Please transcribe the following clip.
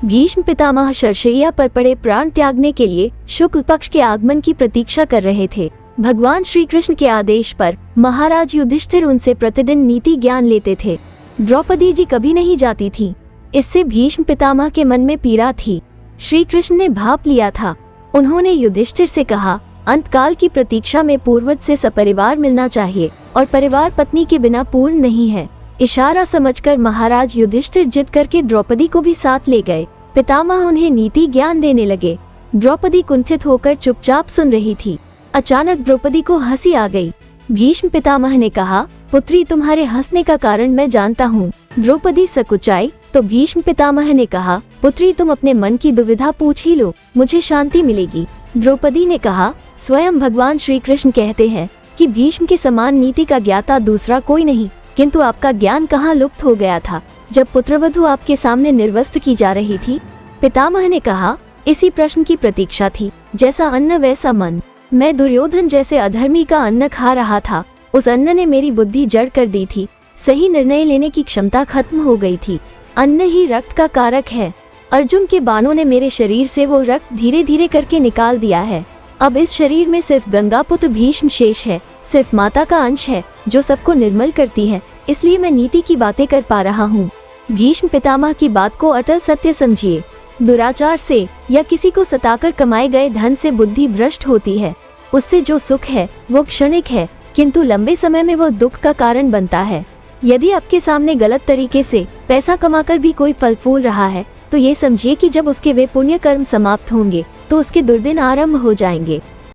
भीष्म पितामह शरशय्या पर पड़े प्राण त्यागने के लिए शुक्ल पक्ष के आगमन की प्रतीक्षा कर रहे थे। भगवान श्री कृष्ण के आदेश पर महाराज युधिष्ठिर उनसे प्रतिदिन नीति ज्ञान लेते थे। द्रौपदी जी कभी नहीं जाती थी। इससे भीष्म पितामह के मन में पीड़ा थी। श्री कृष्ण ने भाप लिया था। उन्होंने युधिष्ठिर से कहा, अंतकाल की प्रतीक्षा में पूर्वज से सपरिवार मिलना चाहिए और परिवार पत्नी के बिना पूर्ण नहीं है। इशारा समझकर महाराज युधिष्ठिर जिद करके द्रौपदी को भी साथ ले गए। पितामह उन्हें नीति ज्ञान देने लगे। द्रौपदी कुंठित होकर चुपचाप सुन रही थी। अचानक द्रौपदी को हंसी आ गई। भीष्म पितामह ने कहा, पुत्री तुम्हारे हंसने का कारण मैं जानता हूँ। द्रौपदी सकुचाई तो भीष्म पितामह ने कहा, पुत्री तुम अपने मन की दुविधा पूछ ही लो, मुझे शांति मिलेगी। द्रौपदी ने कहा, स्वयं भगवान श्री कृष्ण कहते हैं कि भीष्म के समान नीति का ज्ञाता दूसरा कोई नहीं, किंतु आपका ज्ञान कहाँ लुप्त हो गया था जब पुत्रवधू आपके सामने निर्वस्त्र की जा रही थी। पितामह ने कहा, इसी प्रश्न की प्रतीक्षा थी, जैसा अन्न वैसा मन। मैं दुर्योधन जैसे अधर्मी का अन्न खा रहा था। उस अन्न ने मेरी बुद्धि जड़ कर दी थी। सही निर्णय लेने की क्षमता खत्म हो गई थी। अन्न ही रक्त का कारक है। अर्जुन के बाणों ने मेरे शरीर से वो रक्त धीरे धीरे करके निकाल दिया है। अब इस शरीर में सिर्फ गंगा पुत्र भीष्म शेष है, सिर्फ माता का अंश है जो सबको निर्मल करती है। इसलिए मैं नीति की बातें कर पा रहा हूँ। भीष्म पितामह की बात को अटल सत्य समझिए। दुराचार से या किसी को सताकर कमाए गए धन से बुद्धि भ्रष्ट होती है। उससे जो सुख है वो क्षणिक है, किंतु लंबे समय में वो दुख का कारण बनता है। यदि आपके सामने गलत तरीके से पैसा कमाकर भी कोई फल फूल रहा है तो ये समझिए कि जब उसके वे पुण्य कर्म समाप्त होंगे तो उसके दुर्दिन आरंभ हो जाएंगे।